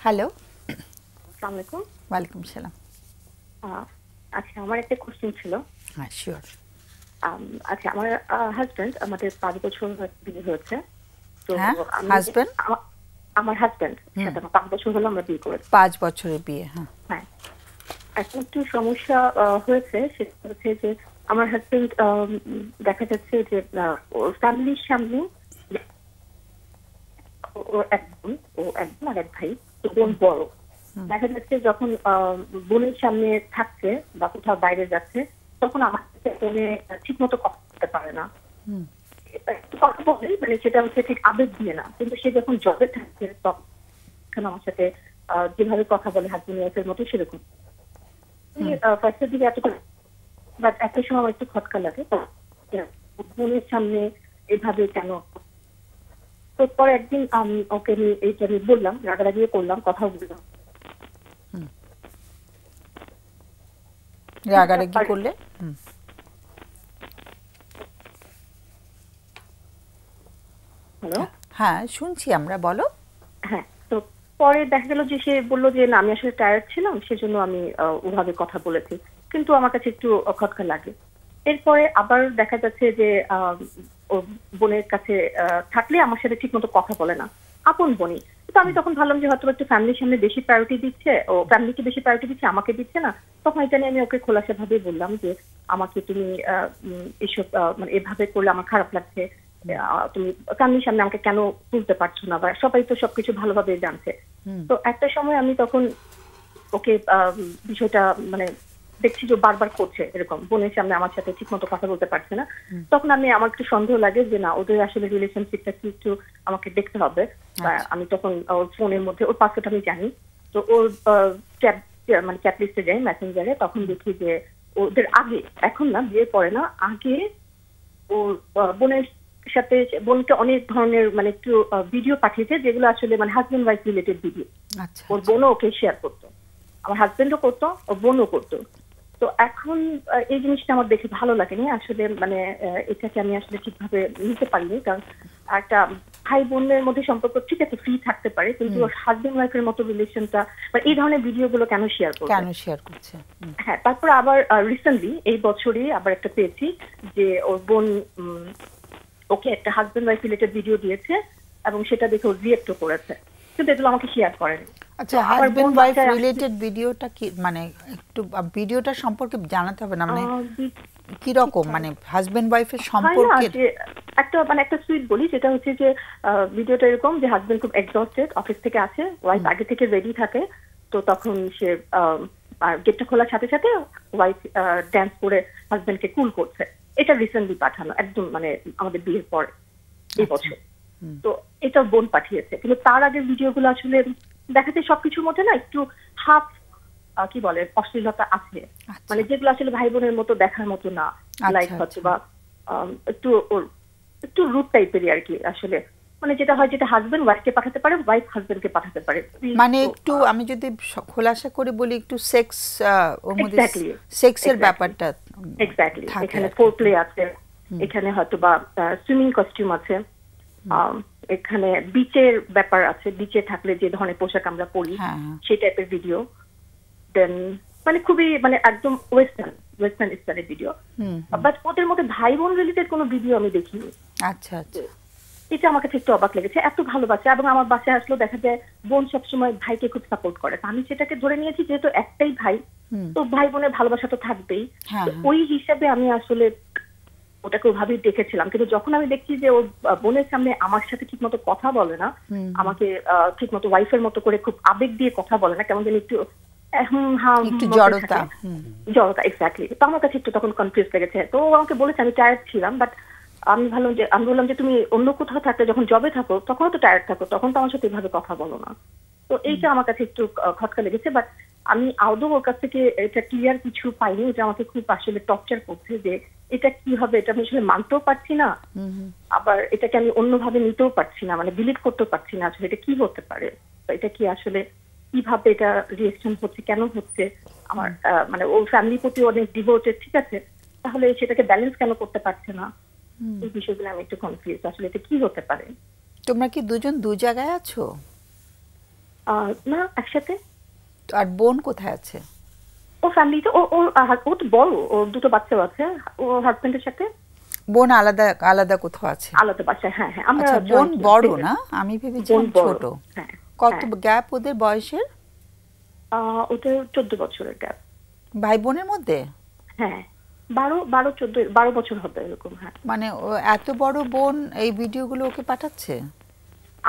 Hello. আসসালামু আলাইকুম। ওয়ালাইকুম সালাম। আচ্ছা, আমার একটা কোশ্চেন ছিল। হ্যাঁ, শিওর। আচ্ছা, আমার হাজবেন্ড, আমাদের ৫ বছর বিয়ে হয়েছে। তো হ্যাঁ, আমি হাজবেন্ড? আমার হাজবেন্ড সাথে আমার ৫ বছর হলো আমরা বিয়ে করেছি। ৫ বছরের বিয়ে, হ্যাঁ। হ্যাঁ, এখন একটু সমস্যা হয়েছে, সেটা হচ্ছে যে আমার হাজবেন্ড দেখা যাচ্ছে যে ওর ফ্যামিলির সামনে ও একজন আর এক ভাই, তো বোন বড়। দেখা যাচ্ছে যখন বোনের সামনে থাকছে বা কোথাও বাইরে যাচ্ছে, তখন আমার সাথে ফোনে ঠিক মতো কথা বলতে পারে না। কথা বলে, মানে সেটা হচ্ছে ঠিক আবেগ দিয়ে না, কিন্তু সে যখন জবে থাকছে তখন আমার সাথে যেভাবে কথা বলে হাজবেন্ড ওয়াইফের মতো সেরকম। ফার্স্টের দিকে এতটা, বাট একটা সময় আমার একটু খটকা লাগে বোনের সামনে এভাবে কেন। তো পরে একদিন ওকে এইটা আমি বললাম, রাগারাগিও করলাম, কথাও বললাম। রাগারাগি করলে? হ্যালো। হ্যাঁ, শুনছি আমরা, বলো। হ্যাঁ, তো পরে দেখা গেল যে সে বললো যে না, আমি আসলে টায়ার্ড ছিলাম, সেজন্য আমি ওভাবে কথা বলেছি, কিন্তু আমার কাছে একটু খটকা লাগে। এরপরে আবার দেখা যাচ্ছে যে ওর বোনের কাছে থাকলে আমার সাথে ঠিক মতো কথা বলে না, আপন বোনই। তো আমি তখন ভাবলাম যে হয়তো একটু ফ্যামিলির সামনে বেশি প্রায়োরিটি দিচ্ছে, ও ফ্যামিলিকে বেশি প্রায়োরিটি দিচ্ছে, আমাকে দিচ্ছে না। তখন এটা নিয়ে আমি ওকে খোলাসা ভাবে বললাম যে আমাকে তুমি এসব মানে এভাবে করলে আমার খারাপ লাগছে, তুমি ফ্যামিলির সামনে আমাকে কেন তুলতে পারছো না, বা সবাই তো সবকিছু ভালোভাবে জানছে। তো একটা সময় আমি তখন ওকে বিষয়টা মানে দেখছি যে বারবার করছে এরকম, বোনের সামনে আমার সাথে ঠিক মতো কথা বলতে পারছে না। তখন আমার একটু সন্দেহ লাগে যে না, ওদের আসলে রিলেশনশিপটা কি একটু আমাকে দেখতে হবে। আমি তখন ওর ফোনের মধ্যে ওর পাসওয়ার্ড আমি জানি, তো ওর মানে চ্যাট লিস্টে যাই, মেসেঞ্জারে, তখন দেখি যে ওদের আগে, এখন না, বিয়ে পরে না, আগে ওর বোনের সাথে, বোনকে অনেক ধরনের মানে একটু ভিডিও পাঠিয়েছে, যেগুলো আসলে মানে হাজবেন্ড ওয়াইফ রিলেটেড ভিডিও। ওর বোনও ওকে শেয়ার করতো, আমার হাজবেন্ডও করতো, ওর বোনও করতো। তো এখন এই জিনিসটা আমার দেখে ভালো লাগেনি আসলে, মানে এটাকে আমি আসলে ঠিকভাবে নিতে পারিনি। কারণ একটা ভাই বোনের মধ্যে সম্পর্ক ঠিক আছে, ফ্রি থাকতে পারে, কিন্তু ওর হাজবেন্ড ওয়াইফের মতো রিলেশনটা বা এই ধরনের ভিডিওগুলো কেন শেয়ার করছে? হ্যাঁ, তারপর আবার রিসেন্টলি এই বছরই আবার একটা পেয়েছি যে ওর বোন ওকে একটা হাজবেন্ড ওয়াইফ রিলেটেড ভিডিও দিয়েছে, এবং সেটা দেখে ও রিয়েক্টও করেছে, কিন্তু এগুলো আমাকে শেয়ার করেনি। আচ্ছা, হাজবেন্ড ওয়াইফ রিলেটেড ভিডিওটা কি, মানে একটু ভিডিওটা সম্পর্কে জানাতে হবে না, মানে কি রকম, মানে হাজবেন্ড ওয়াইফের সম্পর্কে একটা মানে একটা সুইট বলি, যেটা হচ্ছে যে ভিডিওটা এরকম যে হাজবেন্ড খুব এক্সস্টেড, অফিস থেকে আসে, ওয়াইফ আগে থেকে রেডি থাকে, তো তখন সে গেটটা খোলার সাথে সাথে ওয়াইফ ড্যান্স করে হাজবেন্ডকে কুল করছে। এটা রিসেন্টলি পাঠানো, একদম মানে আমাদের বিয়ের পরে এই বছর। তো এটা বোন পাঠিয়েছে, কিন্তু তার আগের ভিডিওগুলো আসলে দেখা যায় সবকিছুর মধ্যে না একটু হাফ কি বলে অশ্লীলতা আছে, মানে যেগুলো আসলে ভাই বোনের মতো দেখার মতো না, লাইক হচ্ছে বা একটু একটু রুট টাইপেরই আর কি আসলে, মানে যেটা হয়, যেটা হাজবেন্ড ওয়াইফকে পাঠাতে পারে, ওয়াইফ হাজবেন্ডকে পাঠাতে পারে, মানে একটু আমি যদি খোলাসা করে বলি, একটু সেক্স, ওর মধ্যে সেক্সের ব্যাপারটা এক্স্যাক্টলি। এখানে ফোর প্লে আছে, এখানে হয়তো বা সুইমিং কস্টিউম আছে, এখানে বিচের ব্যাপার আছে, বিচে থাকলে যে ধরনের পোশাক আমরা পরি সেই টাইপের ভিডিও, দেন মানে খুবই মানে একদম ওয়েস্টার্ন স্টাইলের ভিডিও। বাট ওদের মধ্যে ভাই বোন রিলেটেড কোনো ভিডিও আমি দেখিনি। আচ্ছা আচ্ছা, এটা আমার কাছে একটু অবাক লেগেছে, এত ভালোবাসে, এবং আমার বাসায় আসলেও দেখা যায় বোন সবসময় ভাইকে খুব সাপোর্ট করে, আমি সেটাকে ধরে নিয়েছি যেহেতু একটাই ভাই, তো ভাই বোনের ভালোবাসা তো থাকবেই, ওই হিসাবে আমি আসলে ওটাকে ওভাবেই দেখেছিলাম। কিন্তু যখন আমি দেখছি যে ওর বোনের সামনে আমার সাথে ঠিক মতো কথা বলে না, আমাকে ঠিক মতো ওয়াইফের মতো করে খুব আবেগ দিয়ে কথা বলে না, কেমন যেন একটু জড়তা, এক্স্যাক্টলি। তো আমার কাছে একটু তখন কনফিউজ লেগেছে। তো আমাকে বলেছে আমি টায়ার্ড ছিলাম, বাট আমি বললাম যে তুমি অন্য কোথাও থাকলে, যখন জবে থাকো তখনও তো টায়ার্ড থাকো, তখন তো আমার সাথে এভাবে কথা বলো না। তো এইটা আমার কাছে একটু খটকা লেগেছে, বাট আমি আদৌ ওর কাছ থেকে এটা ক্লিয়ার কিছু পাইনি, যে আমাকে খুব আসলে টর্চার করছে যে এটা কি হবে, এটা আমি আসলে মানতেও পারছি না, আবার এটাকে আমি অন্যভাবে নিতেও পারছি না, মানে ডিলিট করতেও পারছি না, আসলে এটা কি হতে পারে, এটা কি আসলে কিভাবে এটা রিঅ্যাকশন হচ্ছে, কেন হচ্ছে, আমার মানে ওর ফ্যামিলির প্রতি অনেক ডিভোটেড, ঠিক আছে, তাহলে সেটাকে ব্যালেন্স কেন করতে পারছে না, এই বিষয়গুলো আমি একটু কনফিউজ, আসলে এটা কি হতে পারে। তোমরা কি দুজন দু জায়গায় আছো? না, একসাথে। আর বোন কোথায় আছে? ও ফ্যামিলিতে, ও তো বড়, ওর 2টো বাচ্চাও আছে ও হাজবেন্ডের সাথে। বোন আলাদা আলাদা কোথাও আছে? আলাদা বাসায়, হ্যাঁ হ্যাঁ। আমরা আচ্ছা, বোন বড় না? আমি ভেবেছিলাম ছোট। হ্যাঁ। কত গ্যাপ ওদের বয়সের? ওদের 14 বছরের গ্যাপ। ভাই বোনের মধ্যে? হ্যাঁ, 12 বছর হবে এরকম। হ্যাঁ, মানে এত বড় বোন এই ভিডিওগুলো ওকে পাঠাচ্ছে?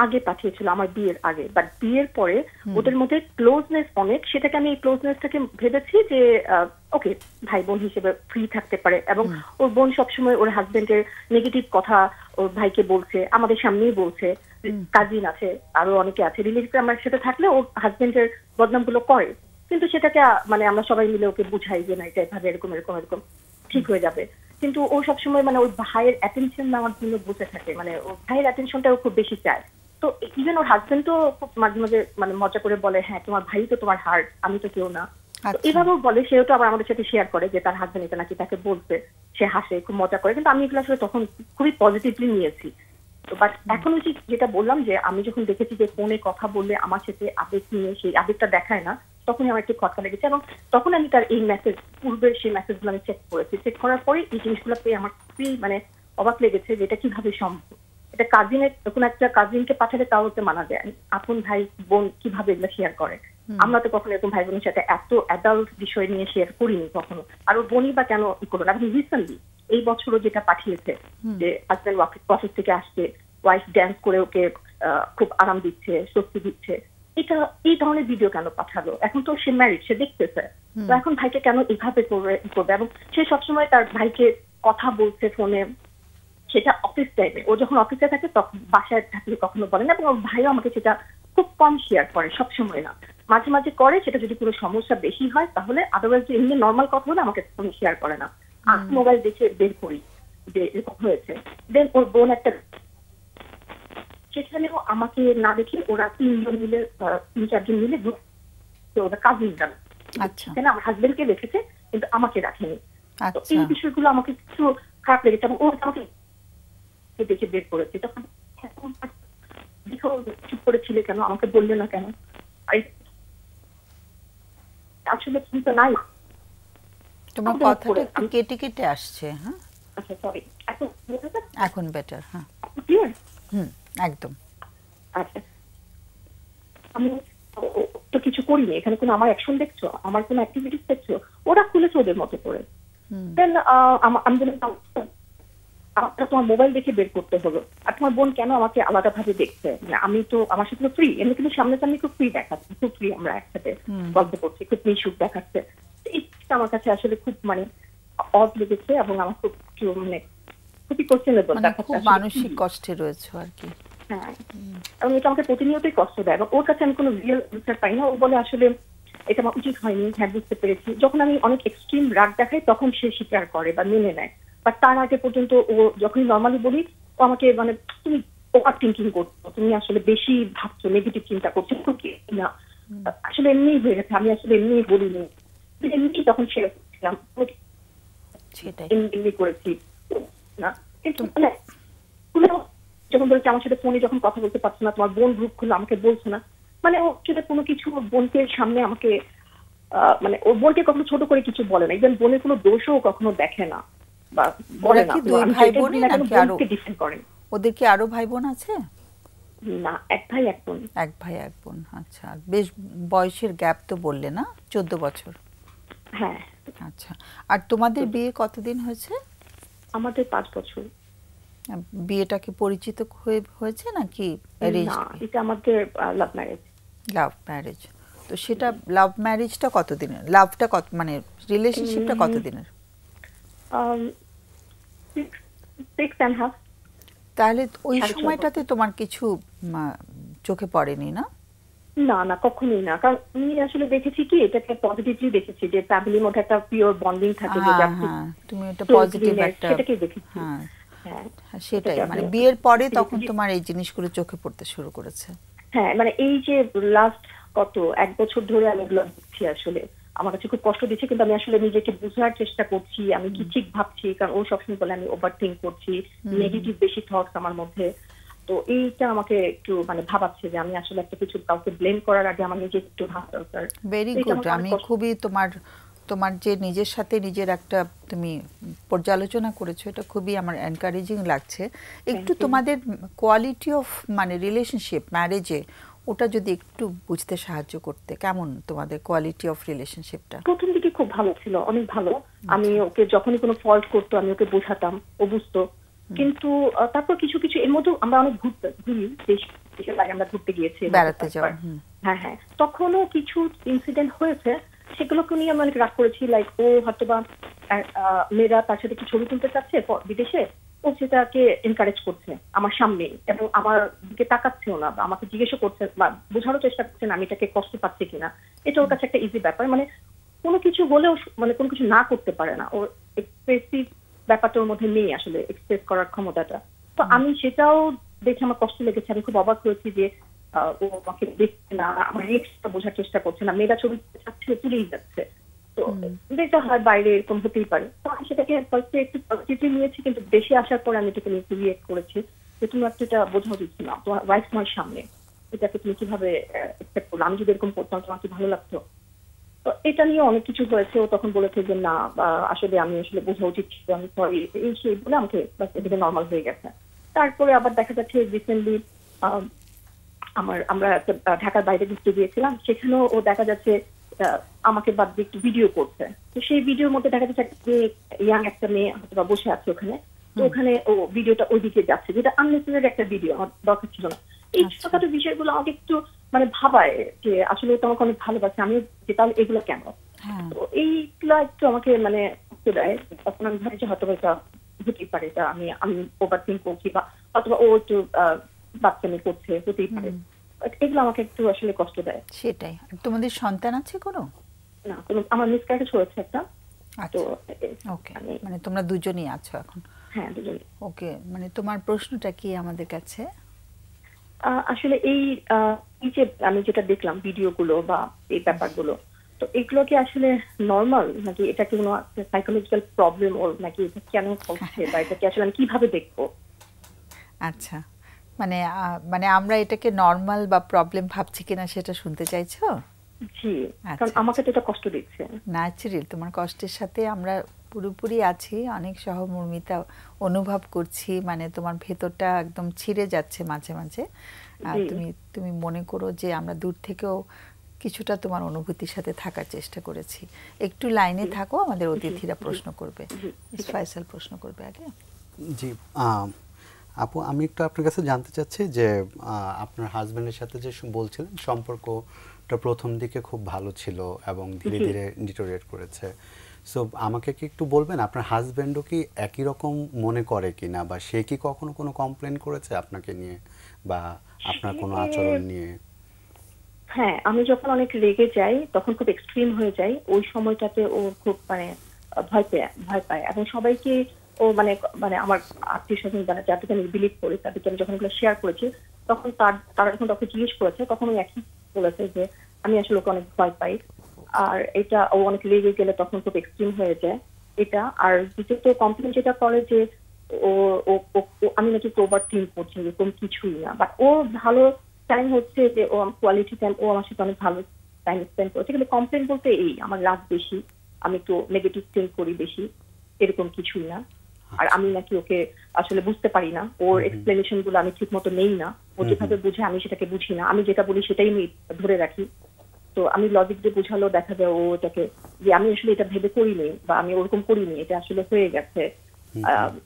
আগে পাঠিয়েছিল আমার বিয়ের আগে, বাট বিয়ের পরে ওদের মধ্যে ক্লোজনেস অনেক, সেটাকে আমি এই ক্লোজনেসটাকে ভেবেছি যে ওকে ভাই বোন হিসেবে ফ্রি থাকতে পারে। এবং ওর বোন সবসময় ওর হাজবেন্ডের নেগেটিভ কথা ওর ভাইকে বলছে, আমাদের সামনেই বলছে। কাজিন আছে, আরো অনেকে আছে রিলেটিভ আমার সাথে থাকলে ওর হাজবেন্ডের বদনামগুলো করে, কিন্তু সেটাকে মানে আমরা সবাই মিলে ওকে বুঝাই যে না, এটা এভাবে এরকম এরকম এরকম ঠিক হয়ে যাবে। কিন্তু ও সবসময় মানে ওর ভাইয়ের অ্যাটেনশন নেওয়ার জন্য বসে থাকে, মানে ওর ভাইয়ের অ্যাটেনশনটা ও খুব বেশি চায়। তো ইভেন ওর হাজবেন্ড তো মাঝে মাঝে মানে মজা করে বলে, হ্যাঁ তোমার ভাই তো তোমার হার্ট, আমি তো কেউ না। এভাবেও বলে, সেও তো আবার আমাদের সাথে শেয়ার করে যে তার হাজবেন্ড এটা নাকি তাকে বলছে, সে হাসে, খুব মজা করে। কিন্তু আমি এগুলো আসলে তখন খুবই পজিটিভলি নিয়েছি। তো বাট এখন যেটা বললাম যে আমি যখন দেখেছি যে ফোনে কথা বললে আমার সাথে আবেগ নিয়ে সেই আবেগটা দেখায় না, তখনই আমার একটু খটকা লেগেছে। এবং তখন আমি তার এই মেসেজ, পূর্বের সেই মেসেজগুলো আমি চেক করেছি। চেক করার পরে এই জিনিসগুলো পেয়ে আমার খুবই মানে অবাক লেগেছে যে এটা কিভাবে সম্ভব। এটা কাজিনের, কোনো একটা কাজিনকে পাঠালে তাও হতে মানা যায়, আপন ভাই বোন কিভাবে এগুলো শেয়ার করে। আমরা তো কখনো এরকম ভাই বোনের সাথে এত অ্যাডাল্ট বিষয় নিয়ে শেয়ার করিনি কখনো। আর ওর বোনই বা কেন করলো না। এবং রিসেন্টলি এই বছরও যেটা পাঠিয়েছে যে হাজবেন্ড অফিস থেকে আসছে, ওয়াইফ ড্যান্স করে ওকে খুব আরাম দিচ্ছে, স্বস্তি দিচ্ছে, এটা এই ধরনের ভিডিও কেন পাঠালো? এখন তো সে ম্যারিড, সে দেখতেছে, তো এখন ভাইকে কেন এভাবে করবে? এবং সে সবসময় তার ভাইকে কথা বলছে ফোনে, সেটা অফিস টাইমে। ও যখন অফিসে থাকে তখন, বাসায় থাকলে কখনো বলে না। এবং ওর ভাইও আমাকে সেটা খুব কম শেয়ার করে, সবসময় না, মাঝে মাঝে করে। সেটা যদি কোনো সমস্যা বেশি হয় তাহলে, আদারওয়াইজ এমনি নর্মাল কথা হলে আমাকে কোনো শেয়ার করে না। মোবাইল দেখে বের করি যে এরকম হয়েছে। দেন ওর বোন একটা, সেখানেও আমাকে না দেখে ওরা 3-4 জন মিলে ওরা কাজিন গান, সেখানে আমার হাজবেন্ডকে দেখেছে কিন্তু আমাকে রাখেনি। তো এই বিষয়গুলো আমাকে কিছু খারাপ লেগেছে। এবং ও আমাকে দেখে বের করেছে, তখন দেখো চুপ করেছিলে কেন, আমাকে বললে না কেন? আসলে চিন্তা নাই। তোমার কথাটা একটু কেটে কেটে আসছে। হ্যাঁ, আচ্ছা সরি, এখন বেটার। হ্যাঁ, একদম। আচ্ছা, আমি তো কিছু করিনি, এখানে কোনো আমার অ্যাকশন দেখছো, আমার কোনো অ্যাক্টিভিটিস দেখছো? ওরা খুলেছে ওদের মতো করে। দেন আমি বললাম তোমার মোবাইল দেখে বের করতে হলো, আর তোমার বোন কেন আমাকে আলাদা ভাবে দেখছে? আমি তো, আমার সাথে ফ্রি, এমনি কিন্তু সামনাসামনি খুব ফ্রি দেখাচ্ছে, খুব ফ্রি, আমরা একসাথে গল্প করছি, খুব মিশুক দেখাচ্ছে। এইটা আমার কাছে আসলে খুব মানে অড লেগেছে এবং আমার খুব মানে খুবই কোশ্চেনেবল, খুব মানসিক কষ্টে রয়েছে আর কি। হ্যাঁ, এবং এটা আমাকে প্রতিনিয়তই কষ্ট দেয় এবং ওর কাছে আমি কোনো রিয়েল অ্যান্সার পাই না। ও বলে আসলে এটা আমার উচিত হয়নি, হ্যাঁ বুঝতে পেরেছি। যখন আমি অনেক এক্সট্রিম রাগ দেখাই তখন সে স্বীকার করে বা মেনে নেয়, বাট তার আগে পর্যন্ত ও যখনই নর্মালি বলি ও আমাকে মানে তুমি ওভার থিঙ্কিং করছো, তুমি আসলে বেশি ভাবছো, নেগেটিভ চিন্তা করছো, না আসলে এমনিই হয়ে গেছে, আমি আসলে এমনিই বলিনি, এমনি তখন শেয়ার করছিলাম, এমনি করেছি না। কিন্তু যখন বলছে আমার সাথে ফোনে যখন কথা বলতে পারছো না, তোমার বোন গ্রুপ খুলে আমাকে বলছো না, মানে ও সেটা কোনো কিছু বোনকে সামনে আমাকে মানে ওর বোনকে কখনো ছোট করে কিছু বলে না, ইভেন বোনের কোনো দোষও কখনো দেখে না বা বলে না। ওদের কি আরো ভাই বোন আছে? না, এক ভাই এক বোন। এক ভাই এক বোন। আচ্ছা, বেশ বয়সের গ্যাপ তো বললে না, 14 বছর। হ্যাঁ। আচ্ছা, আর তোমাদের বিয়ে কতদিন হয়েছে? আমাদের 5 বছর। বিয়েটা কি পরিচিত হয়েছে নাকি অ্যারেঞ্জ? না, এটা আমাদের লাভ ম্যারেজ। Love marriage. তো সেটা লাভ ম্যারেজটা কতদিনের? লাভটা কত, মানে রিলেশনশিপটা কতদিনের? 6.5। তাহলে ওই সময়টাতে তোমার কিছু চোখে পড়েনি? না না না, কখনোই না। কারণ আমি আসলে দেখেছি কি, এটাকে পজিটিভলি দেখেছি যে ফ্যামিলির মধ্যে একটা পিওর বন্ডিং থাকে, যে তুমি এটা পজিটিভ একটা, সেটাকে দেখেছি। হ্যাঁ, সেটাই, মানে বিয়ের পরে তখন তোমার এই জিনিসগুলো চোখে পড়তে শুরু করেছে। হ্যাঁ, মানে এই যে লাস্ট কত 1 বছর ধরে আমি এগুলো দেখছি, আসলে আমার কাছে খুব কষ্ট দিচ্ছে, কিন্তু আমি আসলে নিজেকে বোঝার চেষ্টা করছি আমি কি ঠিক ভাবছি। কারণ ও সবসময় বলে আমি ওভার থিঙ্ক করছি, নেগেটিভ বেশি থটস আমার মধ্যে। তো এইটা আমাকে একটু মানে ভাবাচ্ছে যে আমি আসলে একটা কিছু কাউকে ব্লেম করার আগে আমার নিজে একটু ভাবা দরকার। Very good. আমি খুবই তোমার তোমার যে নিজের সাথে নিজের একটা তুমি পর্যালোচনা করেছো, এটা খুবই আমার এনকারেজিং লাগছে। একটু তোমাদের কোয়ালিটি অফ মানে রিলেশনশিপ ম্যারেজে ওটা যদি একটু বুঝতে সাহায্য করতে, কেমন তোমাদের কোয়ালিটি অফ রিলেশনশিপটা? প্রথম দিকে খুব ভালো ছিল, অনেক ভালো। আমি ওকে যখনই কোনো ফল্ট করতো আমি ওকে বোঝাতাম, ও বুঝতো। কিন্তু তারপর কিছু কিছু এর মধ্যে আমরা অনেক ঘুরি, দেশের বাইরে আমরা ঘুরতে গিয়েছি, বেড়াতে যাওয়া। হ্যাঁ হ্যাঁ, তখনও কিছু ইনসিডেন্ট হয়েছে, সেগুলোকে নিয়ে আমি অনেক রাগ করেছি। লাইক ও হয়তো বা মেয়েরা তার সাথে একটু ছবি তুলতে চাচ্ছে বিদেশে, ও সেটাকে এনকারেজ করছে আমার সামনে, এবং আমার দিকে তাকাচ্ছেও না, আমাকে জিজ্ঞেসও করছে বা বোঝানোর চেষ্টা করছে না আমি এটাকে কষ্ট পাচ্ছি কিনা। এটা ওর কাছে একটা ইজি ব্যাপার, মানে কোনো কিছু হলেও মানে কোনো কিছু না করতে পারে না, ওর এক্সপ্রেসিভ ব্যাপারটা ওর মধ্যে নেই আসলে, এক্সপ্রেস করার ক্ষমতাটা। তো আমি সেটাও দেখে আমার কষ্ট লেগেছে, আমি খুব অবাক হয়েছি যে ও আমাকে দেখছে না, আমার রিয়েকশনটা বোঝার চেষ্টা করছে না, মেয়েরা ছবি চাচ্ছে তুলেই যাচ্ছে। তো যেটা হয় বাইরে এরকম হতেই পারে। তো আমি সেটাকে ফার্স্টে একটু পজিটিভলি নিয়েছি, কিন্তু দেশে আসার পর আমি এটাকে নিয়ে একটু রিয়েক্ট করেছি যে তুমি একটা এটা বোঝা উচিত না, তোমার ওয়াইফ তোমার সামনে, এটাকে তুমি কিভাবে একসেপ্ট করলো, আমি যদি এরকম করতাম তোমার কি ভালো লাগতো। তো এটা নিয়ে অনেক কিছু হয়েছে। ও তখন বলেছে যে না, আসলে আমি আসলে বোঝা উচিত ছিল, আমি সরি, এই সেই বলে আমাকে এদিকে নর্মাল হয়ে গেছে। তারপরে আবার দেখা যাচ্ছে রিসেন্টলি আমরা ঢাকার বাইরে ঘুরতে গিয়েছিলাম, সেখানেও ও দেখা যাচ্ছে আমাকে বাদ দিয়ে একটু ভিডিও করছে। তো সেই ভিডিওর মধ্যে দেখা যাচ্ছে ইয়াং একটা মেয়ে হয়তো বা বসে আছে ওখানে, তো ওখানে ও ভিডিওটা ওইদিকে যাচ্ছে, যেটা আননেসেসারি একটা ভিডিও, আমার দরকার ছিল না। এই ছোটখাটো বিষয়গুলো আমাকে একটু মানে ভাবায় যে আসলে তো আমাকে অনেক ভালোবাসে, আমি যে তাহলে এগুলো কেন। তো এইগুলো একটু আমাকে মানে দেয়, তখন আমি ভাবি যে হয়তো এটা হতেই পারে, এটা আমি ওভার থিঙ্ক করছি, বা অথবা ও একটু বাচ্চামি করছে, হতেই পারে। এগুলো আমাকে একটু আসলে কষ্ট দেয়। সেটাই। তোমাদের সন্তান আছে কোনো? না, আমার মিসক্যারেজ হয়েছে একটা। তো ওকে, মানে তোমরা দুজনই আছো এখন? হ্যাঁ, দুজনই। ওকে, মানে তোমার প্রশ্নটা কি আমাদের কাছে? আসলে এই যে আমি যেটা দেখলাম ভিডিওগুলো বা এই ব্যাপারগুলো, তো এগুলো কি আসলে নর্মাল, নাকি এটা কি কোনো সাইকোলজিক্যাল প্রবলেম ওর, নাকি এটা কেন হচ্ছে, বা এটা কি আসলে আমি কিভাবে দেখবো? আচ্ছা, মানে মানে আমরা এটাকে নর্মাল বা প্রবলেম ভাবছি কিনা সেটা শুনতে চাইছো? জি, কারণ আমাকে তো এটা কষ্ট দিচ্ছে। ন্যাচারাল, তোমার কষ্টের সাথে আমরা পুরোপুরি আছি, অনেক সহমর্মিতা অনুভব করছি, মানে তোমার ভেতরটা একদম ছিঁড়ে যাচ্ছে মাঝে মাঝে। তুমি তুমি মনে করো যে আমরা দূর থেকেও কিছুটা তোমার অনুভূতির সাথে থাকার চেষ্টা করেছি। একটু লাইনে থাকো, আমাদের অতিথিরা প্রশ্ন করবে। ফয়সাল প্রশ্ন করবে আগে। জি আপু, আমি একটু আপনার কাছে জানতে চাচ্ছি যে আপনার হাজবেন্ডের সাথে যে বলছিলেন সম্পর্কটা প্রথম দিকে খুব ভালো ছিল এবং ধীরে ধীরে ডিটোরিয়েট করেছে, সো আমাকে কি একটু বলবেন আপনার হাজবেন্ডও কি একই রকম মনে করে কিনা, বা সে কি কখনো কোনো কমপ্লেন করেছে আপনাকে নিয়ে বা আপনার কোনো আচরণ নিয়ে? হ্যাঁ, আমি যখন অনেক রেগে যাই, তখন খুব এক্সট্রিম হয়ে যাই, ওই সময়টাতে ও খুব মানে ভয় পায়, এবং সবাইকে ও মানে মানে আমার আত্মীয় স্বজন যাদেরকে আমি বিলিভ করি, তাদেরকে আমি যখন এগুলো শেয়ার করেছি, তখন তারা যখন তাকে জিজ্ঞেস করেছে, তখন ও একই বলেছে যে আমি আসলে ওকে অনেক ভয় পাই। আর এটা ও অনেক রেগে গেলে তখন খুব এক্সট্রিম হয়ে যায় এটা। আর দ্বিতীয়ত কমপ্লেন যেটা করে যে ও আমি নাকি ওভার থিঙ্ক করছি, এরকম কিছুই না। বাট ও ভালো টাইম হচ্ছে যে ও কোয়ালিটি টাইম, ও আমার সাথে অনেক ভালো টাইম স্পেন্ড করেছে। কিন্তু কমপ্লেন বলতে এই আমার রাগ বেশি, আমি একটু নেগেটিভ থিঙ্ক করি বেশি, এরকম কিছুই না। আর আমি নাকি ওকে আসলে বুঝতে পারি না, ওর এক্সপ্লেনেশন গুলো আমি ঠিক মতো নেই না, ও যেভাবে বুঝে আমি সেটাকে বুঝি না, আমি যেটা বলি সেটাই আমি ধরে রাখি। তো আমি লজিক দিয়ে বুঝালেও দেখা যায় ও এটাকে যে আমি আসলে এটা ভেবে করিনি, বা আমি ওরকম করিনি, এটা আসলে হয়ে গেছে,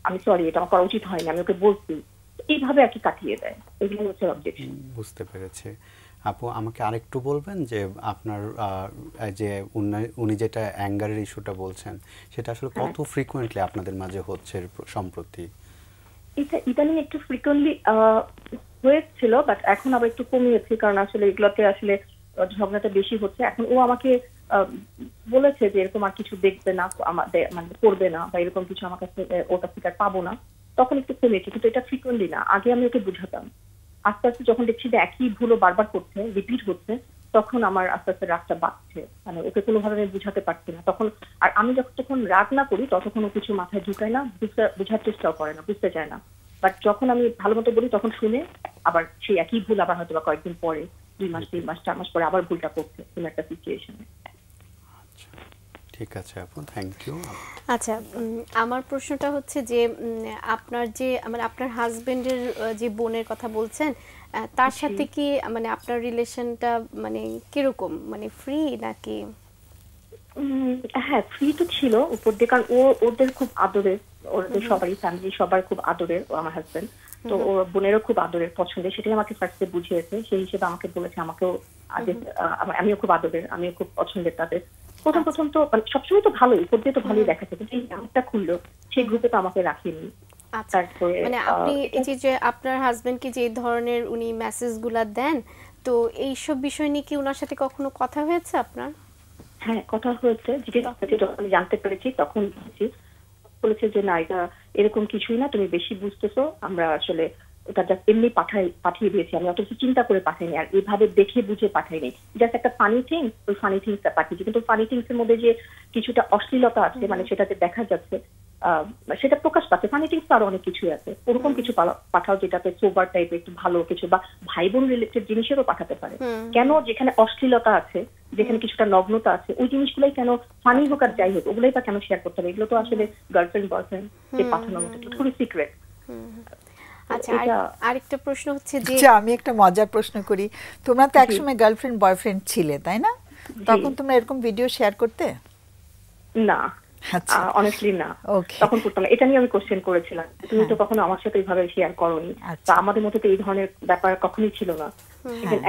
আমি সরি, এটা আমার করা উচিত হয়নি, আমি ওকে বলছি, এইভাবে আর কি কাটিয়ে দেয়। এগুলো হচ্ছে অবজেকশন। বুঝতে পেরেছি। আপু, আমাকে আরেকটু বলবেন যে আপনার যে উনি যেটা অ্যাঙ্গারের ইস্যুটা বলছেন, সেটা আসলে কত ফ্রিকোয়েন্টলি আপনাদের মাঝে হচ্ছে সম্প্রতি? এটা ইদানিং একটু ফ্রিকোয়েন্টলি হয়েছিল, বাট এখন আবার একটু কমিয়েছে, কারণ আসলে এগুলোতে আসলে ঝগড়াটা বেশি হচ্ছে। এখন ও আমাকে বলেছে যে এরকম আর কিছু দেখবে না, আমাদের মানে করবে না, বা এরকম কিছু আমার কাছে ওর কাছ থেকে আর পাবো না, তখন একটু কমেছে। কিন্তু এটা ফ্রিকোয়েন্টলি না, আগে আমি ওকে বুঝাতাম। আস্তে আস্তে যখন দেখছি যে একই ভুলও বারবার করছে, রিপিট হচ্ছে, তখন আমার আস্তে আস্তে রাগটা বাড়ছে, মানে ওকে কোনোভাবে আমি বুঝাতে পারছি না তখন। আর আমি যখন রাগ না করি ততক্ষণ ও কিছু মাথায় ঢুকায় না, বোঝার চেষ্টাও করে না, বুঝতে চায় না। বাট যখন আমি ভালো মতো বলি তখন শুনে আবার সেই একই ভুল আবার হয়তো বা কয়েকদিন পরে 2 মাস 3 মাস 4 মাস পরে আবার ভুলটা করছে কোন একটা সিচুয়েশনে। ঠিক আছে আপু, থ্যাংক ইউ। আচ্ছা, আমার প্রশ্নটা হচ্ছে যে আপনার যে মানে আপনার হাজবেন্ডের যে বোনের কথা বলছেন, তার সাথে কি মানে আপনার রিলেশনটা মানে কিরকম, মানে ফ্রি নাকি? হ্যাঁ, ফ্রি তো ছিল উপর দিয়ে, কারণ ওদের খুব আদরের, ওদের সবারই ফ্যামিলি সবার খুব আদরের আমার হাজবেন্ড। তো ওর বোনেরও খুব আদরের পছন্দের, সেটাই আমাকে ফার্স্টে বুঝিয়েছে। সেই হিসেবে আমাকে বলেছে আমাকেও আমিও খুব আদরের, আমিও খুব পছন্দের তাদের। প্রথম তো মানে সবসময় তো ভালোই, উপর দিয়ে তো ভালোই দেখাচ্ছে, কিন্তু এই নামটা খুললো সেই গ্রুপে তো আমাকে রাখিনি। তারপরে মানে আপনি এই যে আপনার হাজবেন্ড কি যে ধরনের উনি মেসেজগুলো দেন, তো এই সব বিষয় নিয়ে কি ওনার সাথে কখনো কথা হয়েছে আপনার? হ্যাঁ, কথা হয়েছে। যখন আমি জানতে পেরেছি তখন বলেছে যে না, এটা এরকম কিছুই না, তুমি বেশি বুঝতেছো, আমরা আসলে ওটা জাস্ট এমনি পাঠিয়ে দিয়েছি, আমি অত চিন্তা করে পাঠাইনি, আর এইভাবে দেখে বুঝে পাঠাইনি, জাস্ট একটা ফানি থিং, ওই ফানি থিংসটা পাঠিয়েছি। কিন্তু ফানি থিংস এর মধ্যে যে কিছুটা অশ্লীলতা আছে, মানে সেটাতে দেখা যাচ্ছে, সেটা প্রকাশ পাচ্ছে। ফানি থিংস তো আরো অনেক কিছুই আছে, ওরকম কিছু পাঠাও যেটাতে সোবার টাইপের একটু ভালো কিছু, বা ভাই বোন রিলেটেড জিনিসেরও পাঠাতে পারে। কেন যেখানে অশ্লীলতা আছে, যেখানে কিছুটা নগ্নতা আছে, ওই জিনিসগুলাই কেন, ফানি হোক আর যাই হোক, ওগুলাই বা কেন শেয়ার করতে হবে? এগুলো তো আসলে গার্লফ্রেন্ড বয়ফ্রেন্ড যে পাঠানোর মতো খুবই সিক্রেট। আচ্ছা, আরেকটা প্রশ্ন হচ্ছে যে আমি একটা মজার প্রশ্ন করি, তোমরা তো একসময় গার্লফ্রেন্ড বয়ফ্রেন্ড ছিলে, তাই না? তখন তোমরা এরকম ভিডিও শেয়ার করতে? না, অনেস্টলি না, তখন করতাম না। এটা নিয়ে আমি কোশ্চেন করেছিলাম, তুমি তো কখনো আমার সাথে এইভাবে শেয়ার করোনি, তা আমাদের মধ্যে তো এই ধরনের ব্যাপার কখনোই ছিল না,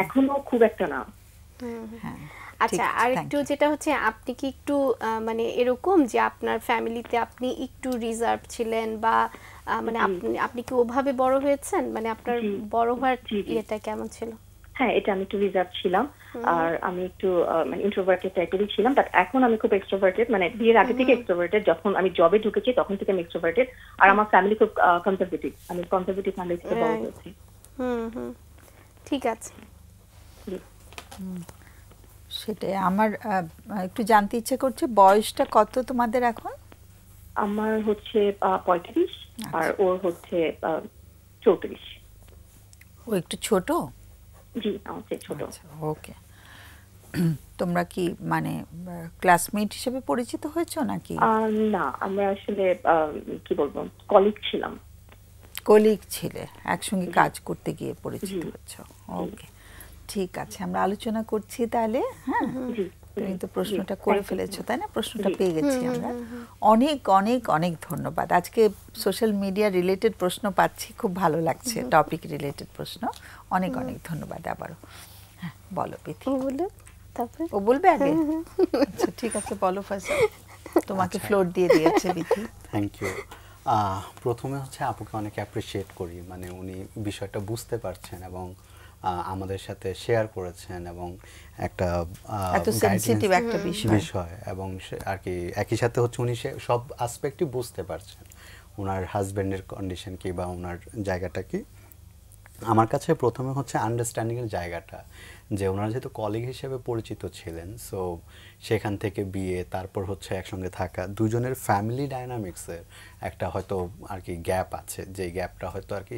এখনো খুব একটা না। আচ্ছা, আর একটু যেটা হচ্ছে, আপনি কি একটু মানে এরকম যে আপনার ফ্যামিলিতে আপনি একটু রিজার্ভ ছিলেন, বা মানে আপনি কি ওভাবে বড় হয়েছেন, মানে আপনার বড় হওয়ার ইয়েটা কেমন ছিল? হ্যাঁ, এটা আমি একটু রিজার্ভ ছিলাম, আর আমি একটু মানে ইন্ট্রোভার্টেড টাইপেরই ছিলাম, বাট এখন আমি খুব এক্সট্রোভার্টেড, মানে বিয়ের আগে থেকে এক্সট্রোভার্টেড, যখন আমি জবে ঢুকেছি তখন থেকে আমি এক্সট্রোভার্টেড। আর আমার ফ্যামিলি খুব কনজারভেটিভ, আমি কনজারভেটিভ ফ্যামিলি থেকে বড় হয়েছি। ঠিক আছে। সেটাই আমার একটু জানতে ইচ্ছে করছে, বয়সটা কত তোমাদের এখন? আমার হচ্ছে 35, আর ওর হচ্ছে 34। ও একটু ছোট? জি, আমার চেয়ে ছোট। ওকে। তোমরা কি মানে ক্লাসমেট হিসেবে পরিচিত হয়েছো নাকি? না, আমরা আসলে কি বলবো, কলিগ ছিলাম। কলিগ ছিলে, একসঙ্গে কাজ করতে গিয়ে পরিচিত হয়েছো। ওকে, ঠিক আছে, আমরা আলোচনা করছি তাহলে। হ্যাঁ, তুমি তো প্রশ্নটা করে ফেলেছো, তাই না? প্রশ্নটা পেয়ে গেছি আমরা। অনেক অনেক অনেক ধন্যবাদ। আজকে সোশ্যাল মিডিয়া রিলেটেড প্রশ্ন পাচ্ছি, খুব ভালো লাগছে, টপিক রিলেটেড প্রশ্ন। অনেক অনেক ধন্যবাদ আবারও। হ্যাঁ, বলো বিথি। তারপরে ও বলবে আগে? আচ্ছা, ঠিক আছে, বলো ফার্স্ট, তোমাকে ফ্লোর দিয়ে দিয়েছে বিথি। Thank you. প্রথমে হচ্ছে আপুকে অনেক অ্যাপ্রিশিয়েট করি, মানে উনি বিষয়টা বুঝতে পারছেন এবং আমাদের সাথে শেয়ার করেছেন, এবং একটা এত সেনসিটিভ একটা বিষয়, এবং আর কি একই সাথে হচ্ছে উনি সব আসপেক্টই বুঝতে পারছেন, ওনার হাজবেন্ডের কন্ডিশন কি বা ওনার জায়গাটা কি। আমার কাছে প্রথমে হচ্ছে আন্ডারস্ট্যান্ডিংয়ের জায়গাটা, যে ওনারা যেহেতু কলিগ হিসেবে পরিচিত ছিলেন, সো সেখান থেকে বিয়ে, তারপর হচ্ছে একসঙ্গে থাকা, দুজনের ফ্যামিলি ডায়নামিক্সের একটা হয়তো আর কি গ্যাপ আছে, যে গ্যাপটা হয়তো আর কি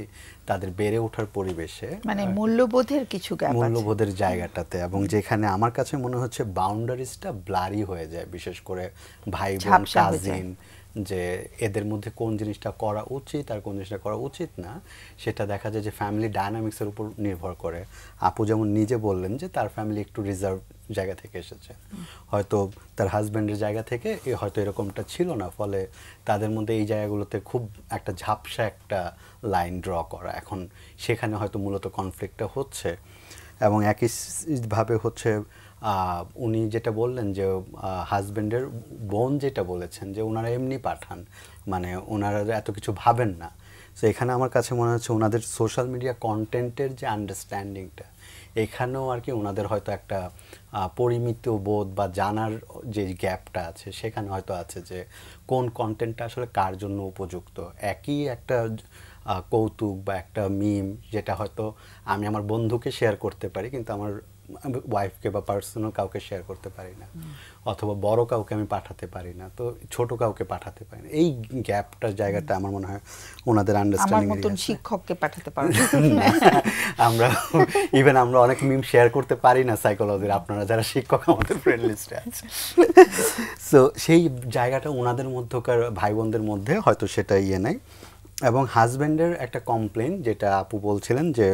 তাদের বেড়ে ওঠার পরিবেশে, মানে মূল্যবোধের কিছু গ্যাপ আছে, মূল্যবোধের জায়গাটাতে, এবং যেখানে আমার কাছে মনে হচ্ছে বাউন্ডারিজটা ব্লারি হয়ে যায়, বিশেষ করে ভাই বোন কাজিন, যে এদের মধ্যে কোন জিনিসটা করা উচিত আর কোন জিনিসটা করা উচিত না, সেটা দেখা যায় যে ফ্যামিলি ডায়নামিক্সের উপর নির্ভর করে। আপু যেমন নিজে বললেন যে তার ফ্যামিলি একটু রিজার্ভ জায়গা থেকে এসেছে, হয়তো তার হাজব্যান্ডের জায়গা থেকে হয়তো এরকমটা ছিল না, ফলে তাদের মধ্যে এই জায়গাগুলোতে খুব একটা ঝাপসা একটা লাইন ড্র করা, এখন সেখানে হয়তো মূলত কনফ্লিক্টটা হচ্ছে। এবং একইভাবে হচ্ছে উনি যেটা বললেন যে হাজব্যান্ডের বোন যেটা বলেছেন যে ওনারা এমনি পাঠান, মানে ওনারা এত কিছু ভাবেন না। সো এখানে আমার কাছে মনে হচ্ছে ওনাদের সোশ্যাল মিডিয়া কন্টেন্টের যে আন্ডারস্ট্যান্ডিংটা, এখানেও আর কি ওনাদের হয়তো একটা পরিমিত বোধ বা জানার যে গ্যাপটা আছে, সেখানে হয়তো আছে যে কোন কন্টেন্টটা আসলে কার জন্য উপযুক্ত। একই একটা কৌতুক বা একটা মিম, যেটা হয়তো আমি আমার বন্ধুকে শেয়ার করতে পারি, কিন্তু আমার ওয়াইফকে বা পার্সোনাল কাউকে শেয়ার করতে পারি না, অথবা বড় কাউকে আমি পাঠাতে পারি না, তো ছোট কাউকে পাঠাতে পারি না। এই গ্যাপটার জায়গাটা আমার মনে হয় ওনাদের আন্ডারস্ট্যান্ডিং আমার মতন শিক্ষককে পাঠাতে পারবো আমরা ইভেন আমরা অনেক মিম শেয়ার করতে পারি না সাইকোলজির, আপনারা যারা শিক্ষক আমাদের ফ্রেন্ড লিস্টে আছে। সো সেই জায়গাটা ওনাদের মধ্যকার ভাই বোনদের মধ্যে হয়তো সেটা নাই। এবং হাজব্যান্ডের একটা কমপ্লেন, যেটা আপু বলছিলেন যে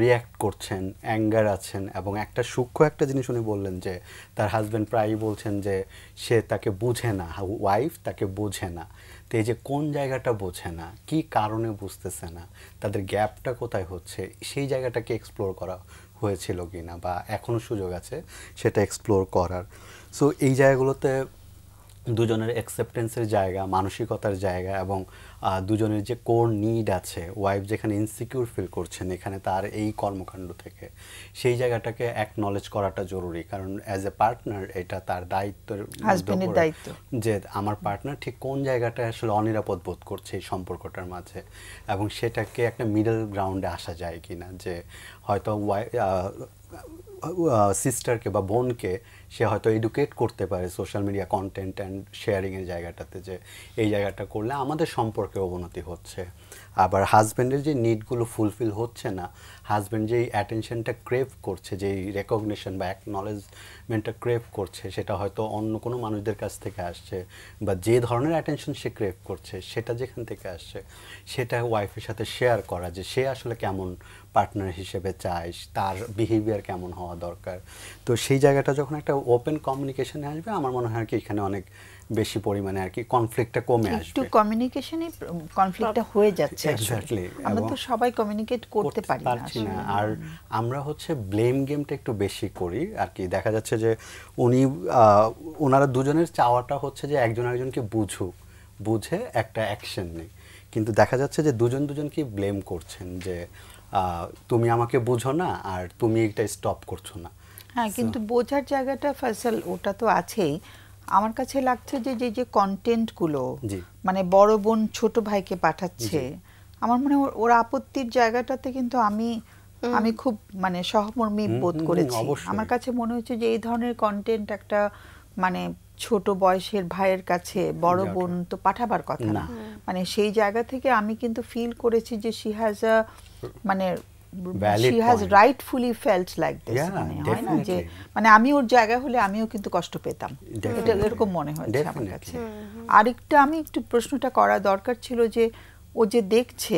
রিয়্যাক্ট করছেন, অ্যাঙ্গার আছেন, এবং একটা সূক্ষ্ম একটা জিনিস উনি বললেন যে তার হাজব্যান্ড প্রায়ই বলছেন যে সে তাকে বুঝে না, ওয়াইফ তাকে বোঝে না। তো এই যে কোন জায়গাটা বোঝে না, কি কারণে বুঝতেছে না, তাদের গ্যাপটা কোথায় হচ্ছে, সেই জায়গাটাকে এক্সপ্লোর করা হয়েছিল কি না, বা এখনও সুযোগ আছে সেটা এক্সপ্লোর করার। সো এই জায়গাগুলোতে দুজনের অ্যাকসেপ্টেন্সের জায়গা, মানসিকতার জায়গা, এবং দুজনের যে কোর নিড আছে, ওয়াইফ যেখানে ইনসিকিউর ফিল করছেন এখানে তার এই কর্মকাণ্ড থেকে, সেই জায়গাটাকে অ্যাকনলেজ করাটা জরুরি। কারণ অ্যাজ এ পার্টনার এটা তার দায়িত্বের হাজবেন্ডের দায়িত্ব যে আমার পার্টনার ঠিক কোন জায়গাটায় আসলে অনিরাপদ বোধ করছে এই সম্পর্কটার মাঝে, এবং সেটাকে একটা মিডল গ্রাউন্ডে আসা যায় কিনা, যে হয়তো সিস্টারকে বা বোনকে সে হয়তো এডুকেট করতে পারে সোশ্যাল মিডিয়া কন্টেন্ট অ্যান্ড শেয়ারিংয়ের জায়গাটাতে, যে এই জায়গাটা করলে আমাদের সম্পর্কে অবনতি হচ্ছে। আবার হাজব্যান্ডের যে নিডগুলো ফুলফিল হচ্ছে না, হাজব্যান্ড যেই অ্যাটেনশনটা ক্রেভ করছে, যেই রেকগনিশন বা অ্যাকনলেজমেন্টটা ক্রেভ করছে, সেটা হয়তো অন্য কোনো মানুষদের কাছ থেকে আসছে, বা যে ধরনের অ্যাটেনশন সে ক্রেভ করছে সেটা যেখান থেকে আসছে সেটা ওয়াইফের সাথে শেয়ার করা, যে সে আসলে কেমন পার্টনার হিসেবে চায়, তার বিহেভিয়ার কেমন হওয়া দরকার। তো সেই জায়গাটা যখন একটা ওপেন কমিউনিকেশনে আসবে, আমার মনে হয় কি এখানে অনেক বেশি পরিমাণে আর কি কনফ্লিক্টটা কমে আসবে। একটু কমিউনিকেশনে কনফ্লিক্টটা হয়ে যাচ্ছে। এক্স্যাক্টলি, আমরা তো সবাই কমিউনিকেট করতে পারি না। আর আমরা হচ্ছে ব্লেম গেমটা একটু বেশি করি আর কি। দেখা যাচ্ছে যে ওনারা দুজনের চাওয়াটা হচ্ছে যে একজন আরেকজনকে বুঝে একটা অ্যাকশন নেই, কিন্তু দেখা যাচ্ছে যে দুজনকে ব্লেম করছেন যে তুমি আমাকে বুঝো না আর তুমি এটা স্টপ করছো না। হ্যাঁ, কিন্তু বোঝার জায়গাটা ফয়সাল ওটা তো আছেই। আমার কাছে লাগছে যে যে কন্টেন্টগুলো মানে বড় বোন ছোট ভাইকে পাঠাচ্ছে, আমার মনে হয় ওর আপত্তির জায়গাটাতে কিন্তু আমি খুব মানে সহমর্মী বোধ করেছি। আমার কাছে মনে হচ্ছে যে এই ধরনের কন্টেন্ট একটা মানে ছোট বয়সের ভাইয়ের কাছে বড় বোন তো পাঠাবার কথা না। মানে সেই জায়গা থেকে আমি কিন্তু ফিল করেছি যে শি হ্যাজ আ মানে she has rightfully felt like this, মানে হয় না যে মানে আমি ওর জায়গা হলে আমিও কিন্তু কষ্ট পেতাম, এটা এরকম মনে হয়েছে আমার কাছে। আরেকটা আমি একটু প্রশ্নটা করা দরকার ছিল যে ও যে দেখছে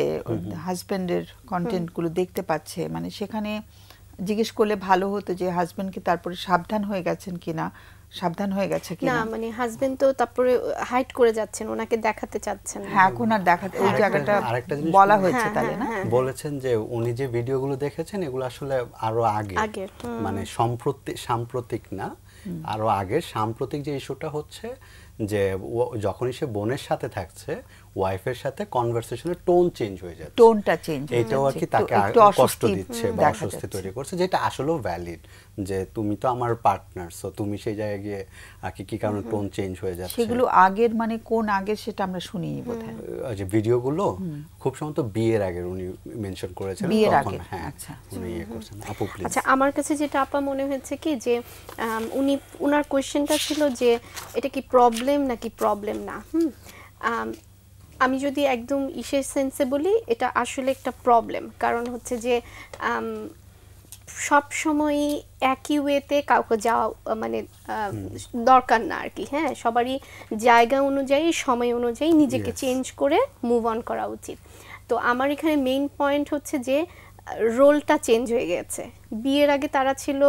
হাজবেন্ডের কন্টেন্টগুলো দেখতে পাচ্ছে, মানে সেখানে জিজ্ঞেস করলে ভালো হতো যে হাজবেন্ডকে তারপরে সাবধান হয়ে গেছেন কিনা, সাবধান হয়ে গেছে কিনা। না মানে হাজবেন্ড তো তারপরে হাইড করে যাচ্ছেন, ওনাকে দেখাতে চাচ্ছেন। হ্যাঁ, এখন আর দেখাতে ওই জায়গাটা বলা হয়েছে তাহলে না, বলেছেন যে উনি যে ভিডিওগুলো দেখেছেন এগুলো আসলে আরো আগে, মানে সাম্প্রতিক না, আরো আগে। সাম্প্রতিক যে ইস্যুটা হচ্ছে যে যখনই সে বোনের সাথে থাকছে, ওয়াইফের সাথে কনভারসেশনের টোন চেঞ্জ হয়ে যাচ্ছে, টোনটা চেঞ্জ, এটাও আর কি তাকে কষ্ট দিচ্ছে বা অস্বস্তি তৈরি করছে, যেটা আসলেও ভ্যালিড যে তুমি তো আমার পার্টনার, সো তুমি সেই জায়গায় গিয়ে আর কি কারণে টোন চেঞ্জ হয়ে যাচ্ছে। সেগুলো আগের মানে কোন আগের সেটা আমরা শুনিনি বোধহয়, যে ভিডিওগুলো খুব সম্ভবত বিয়ের আগের উনি মেনশন করেছেন তখন। হ্যাঁ, আচ্ছা উনি করছেন। আপু প্লিজ। আচ্ছা, আমার কাছে যেটা আপা মনে হচ্ছে কি যে উনার কোশ্চেনটা ছিল যে এটা কি প্রবলেম নাকি প্রবলেম না। আমি যদি একদম ইসের সেন্সে বলি, এটা আসলে একটা প্রবলেম। কারণ হচ্ছে যে সব সময় একই ওয়েতে কাউকে যাওয়া মানে দরকার না আর কি। হ্যাঁ, সবারই জায়গা অনুযায়ী সময় অনুযায়ী নিজেকে চেঞ্জ করে মুভ অন করা উচিত। তো আমার এখানে মেইন পয়েন্ট হচ্ছে যে রোলটা চেঞ্জ হয়ে গেছে। বিয়ের আগে তারা ছিল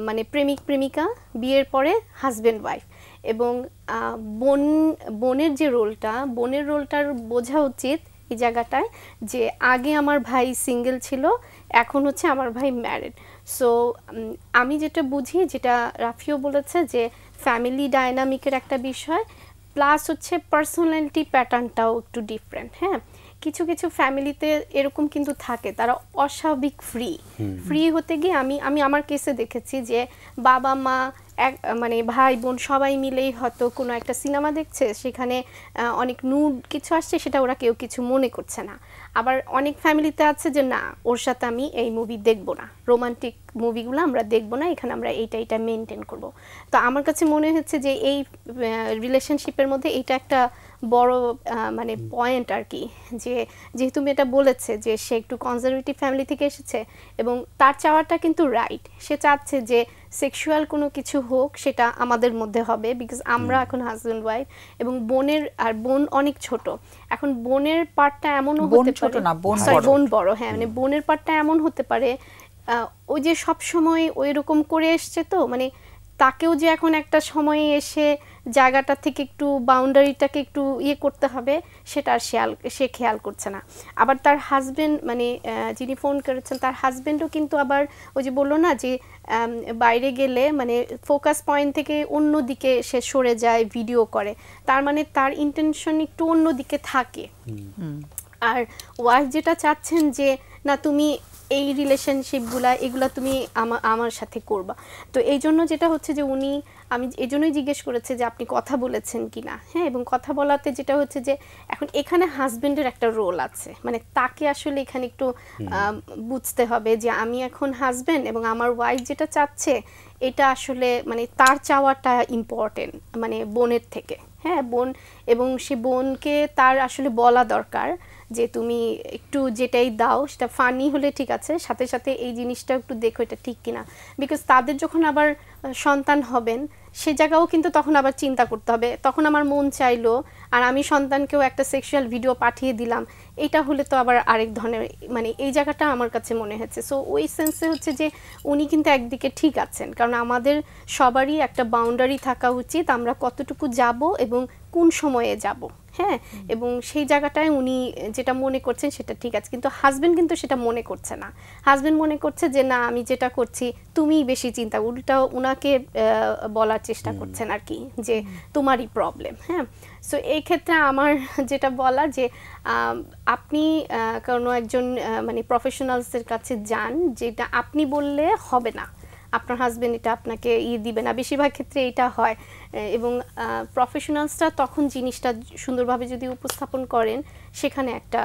মানে প্রেমিক প্রেমিকা, বিয়ের পরে হাজব্যান্ড ওয়াইফ। এবং বোনের যে বোনের রোলটার বোঝা উচিত এই জায়গাটায় যে আগে আমার ভাই সিঙ্গেল ছিল, এখন হচ্ছে আমার ভাই ম্যারিড। সো আমি যেটা বুঝি, যেটা রাফিও বলেছে যে ফ্যামিলি ডায়নামিকের একটা বিষয়, প্লাস হচ্ছে পার্সোনালিটি প্যাটার্নটাও একটু ডিফারেন্ট। হ্যাঁ, কিছু কিছু ফ্যামিলিতে এরকম কিন্তু থাকে, তারা অস্বাভাবিক ফ্রি হতে গিয়ে আমি আমার কেসে দেখেছি যে বাবা মা মানে ভাই বোন সবাই মিলেই হয়তো কোনো একটা সিনেমা দেখছে, সেখানে অনেক নুড কিছু আসছে, সেটা ওরা কেউ কিছু মনে করছে না। আবার অনেক ফ্যামিলিতে আছে যে না, ওর সাথে আমি এই মুভি দেখবো না, রোমান্টিক মুভিগুলো আমরা দেখবো না, এখানে আমরা এইটা মেনটেন করব। তো আমার কাছে মনে হচ্ছে যে এই রিলেশনশিপের মধ্যে এইটা একটা বড় মানে পয়েন্ট আর কি, যে যেহেতু মেয়েটা বলেছে যে সে একটু কনজারভেটিভ ফ্যামিলি থেকে এসেছে এবং তার চাওয়াটা কিন্তু রাইট, সে চাচ্ছে যে সেক্সুয়াল কোনো কিছু হোক সেটা আমাদের মধ্যে হবে, বিকজ আমরা এখন হাজব্যান্ড ওয়াইফ, এবং বোন অনেক ছোট, এখন বোনের পার্টটা এমনও হতে পারে, বোন বড়, হ্যাঁ, মানে বোনের পার্টটা এমন হতে পারে ওই যে সব সময় ওই রকম করে এসছে, তো মানে তাকেও যে এখন একটা সময়ে এসে জায়গাটা থেকে একটু বাউন্ডারিটাকে একটু করতে হবে, সেটা সে খেয়াল করছে না। আবার তার হাজবেন্ড, মানে যিনি ফোন করেছেন তার হাজবেন্ডও কিন্তু আবার ওই যে বললো না যে বাইরে গেলে মানে ফোকাস পয়েন্ট থেকে অন্য দিকে সে সরে যায়, ভিডিও করে, তার মানে তার ইন্টেনশন একটু অন্য দিকে থাকে। আর ওয়াইফ যেটা চাচ্ছেন যে না, তুমি এই রিলেশনশিপগুলা এগুলা তুমি আমার সাথে করবা। তো এই জন্য যেটা হচ্ছে যে আমি এই জন্যই জিজ্ঞেস করেছে যে আপনি কথা বলেছেন কিনা, হ্যাঁ, এবং কথা বলাতে যেটা হচ্ছে যে এখন এখানে হাজবেন্ডের একটা রোল আছে, মানে তাকে আসলে এখানে একটু বুঝতে হবে যে আমি এখন হাজবেন্ড এবং আমার ওয়াইফ যেটা চাচ্ছে এটা আসলে মানে তার চাওয়াটা ইম্পর্টেন্ট, মানে বোনের থেকে, হ্যাঁ, বোন, এবং সে বোনকে তার আসলে বলা দরকার যে তুমি একটু যেটাই দাও সেটা ফানি হলে ঠিক আছে, সাথে সাথে এই জিনিসটা একটু দেখো এটা ঠিক কিনা, বিকজ তাদের যখন আবার সন্তান হবেন সে জায়গাও কিন্তু তখন আবার চিন্তা করতে হবে, তখন আমার মন চাইলো আর আমি সন্তানকেও একটা সেক্সুয়াল ভিডিও পাঠিয়ে দিলাম, এটা হলে তো আবার আরেক ধরনের, মানে এই জায়গাটা আমার কাছে মনে হচ্ছে। সো ওই সেন্সে হচ্ছে যে উনি কিন্তু একদিকে ঠিক আছেন, কারণ আমাদের সবারই একটা বাউন্ডারি থাকা উচিত, আমরা কতটুকু যাব এবং কোন সময়ে যাব, হ্যাঁ, এবং সেই জায়গাটায় উনি যেটা মনে করছেন সেটা ঠিক আছে, কিন্তু হাজবেন্ড কিন্তু সেটা মনে করছে না, হাজবেন্ড মনে করছে যে না আমি যেটা করছি তুমিই বেশি চিন্তা, উল্টা উনাকে বলার চেষ্টা করছেন আর কি যে তোমারই প্রবলেম, হ্যাঁ। সো এই ক্ষেত্রে আমার যেটা বলা যে আপনি কোনো একজন মানে প্রফেশনালসের কাছে যান, যেটা আপনি বললে হবে না, আপনার হাজবেন্ড এটা আপনাকে দিবে না, বেশিরভাগ ক্ষেত্রে এটা হয়, এবং প্রফেশনালসরা তখন জিনিসটা সুন্দরভাবে যদি উপস্থাপন করেন সেখানে একটা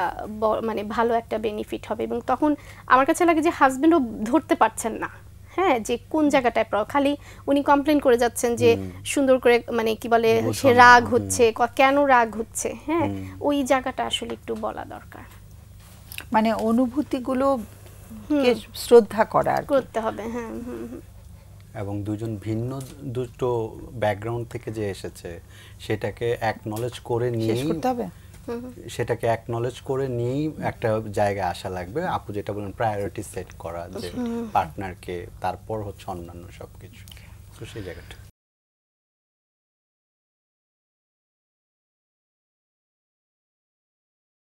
মানে ভালো একটা বেনিফিট হবে, এবং তখন আমার কাছে লাগে যে হাজবেন্ডও ধরতে পারছেন না, হ্যাঁ, যে কোন জায়গাটায় খালি উনি কমপ্লেন করে যাচ্ছেন যে সুন্দর করে মানে কি বলে সে রাগ হচ্ছে, কেন রাগ হচ্ছে, হ্যাঁ, ওই জায়গাটা আসলে একটু বলা দরকার, মানে অনুভূতিগুলো শ্রদ্ধা করতে হবে, হ্যাঁ, এবং দুজন ভিন্ন দুটো ব্যাকগ্রাউন্ড থেকে যে এসেছে সেটাকে অ্যাকনলেজ করে নিয়েই করতে হবে, সেটাকে অ্যাকনলেজ করে নিয়েই একটা জায়গায় আসা লাগবে। আপু যেটা বলেন প্রায়োরিটি সেট করা, যে পার্টনারকে, তারপর হচ্ছে অন্যান্য সবকিছু, তো সেই জায়গাটা